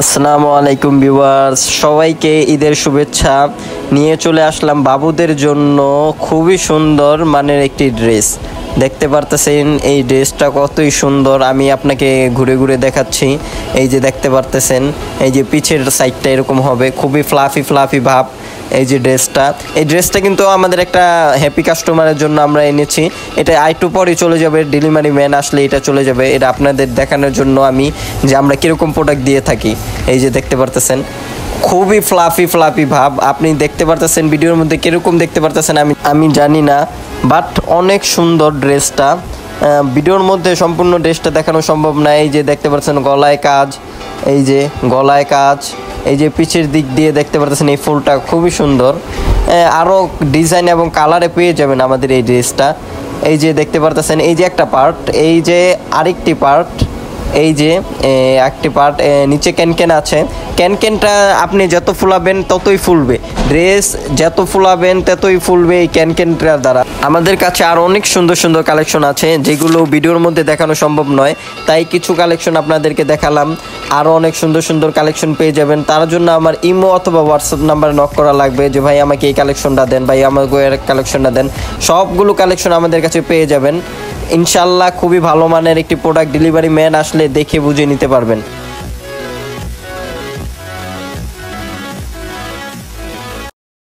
আসসালামু আলাইকুম ভিউয়ার্স, সবাইকে ঈদের শুভেচ্ছা। নিয়ে চলে আসলাম বাবুদের জন্য খুবই সুন্দর মানের একটি ড্রেস। দেখতে পারতেছেন এই ড্রেসটা কতই সুন্দর, আমি আপনাকে ঘুরে ঘুরে দেখাচ্ছি। এই যে দেখতে পারতেছেন, এই যে পিছের সাইডটা এরকম হবে, খুবই ফ্লাফি ফ্লাফি ভাব। এই যে এই ড্রেসটা কিন্তু আমাদের একটা হ্যাপি কাস্টমারের জন্য আমরা এনেছি। এটা একটু পরে চলে যাবে, ডেলিভারি ম্যান আসলে এটা চলে যাবে। এটা আপনাদের দেখানোর জন্য আমি যে আমরা কীরকম প্রোডাক্ট দিয়ে থাকি। এই যে দেখতে পারতেছেন খুবই ফ্লাফি ফ্লাফি ভাব। আপনি দেখতে পারতেছেন ভিডিওর মধ্যে কীরকম দেখতে পারতেছেন আমি জানি না, বাট অনেক সুন্দর ড্রেসটা। ভিডিওর মধ্যে সম্পূর্ণ ড্রেসটা দেখানো সম্ভব না। এই যে দেখতে পাচ্ছেন গলায় কাজ, এই যে গলায় কাজ, এই যে পিছের দিক দিয়ে দেখতে পাচ্ছেন এই ফুলটা খুবই সুন্দর। আরও ডিজাইন এবং কালারে পেয়ে যাবেন আমাদের এই ড্রেসটা। এই যে দেখতে পারতেছেন এই যে একটা পার্ট, এই যে আরেকটি পার্ট, এই যে একটি পার্ট নিচে ক্যানক্যান আছে। ক্যানক্যানটা আপনি যত ফুলাবেন ততই ফুলবে, ড্রেস যত ফুলাবেন ততই ফুলবে এই ক্যানক্যানটার দ্বারা। আমাদের কাছে আরও অনেক সুন্দর সুন্দর কালেকশন আছে যেগুলো ভিডিওর মধ্যে দেখানো সম্ভব নয়, তাই কিছু কালেকশন আপনাদেরকে দেখালাম। আরও অনেক সুন্দর সুন্দর কালেকশন পেয়ে যাবেন। তার জন্য আমার ইমো অথবা হোয়াটসঅ্যাপ নাম্বারে নক করা লাগবে যে ভাই আমাকে এই কালেকশনটা দেন, ভাই আমাকে এই কালেকশনটা দেন। সবগুলো কালেকশন আমাদের কাছে পেয়ে যাবেন ইনশাল্লাহ। খুবই ভালো মানের একটি প্রোডাক্ট, ডেলিভারি ম্যান আসলে দেখে বুঝে নিতে পারবেন।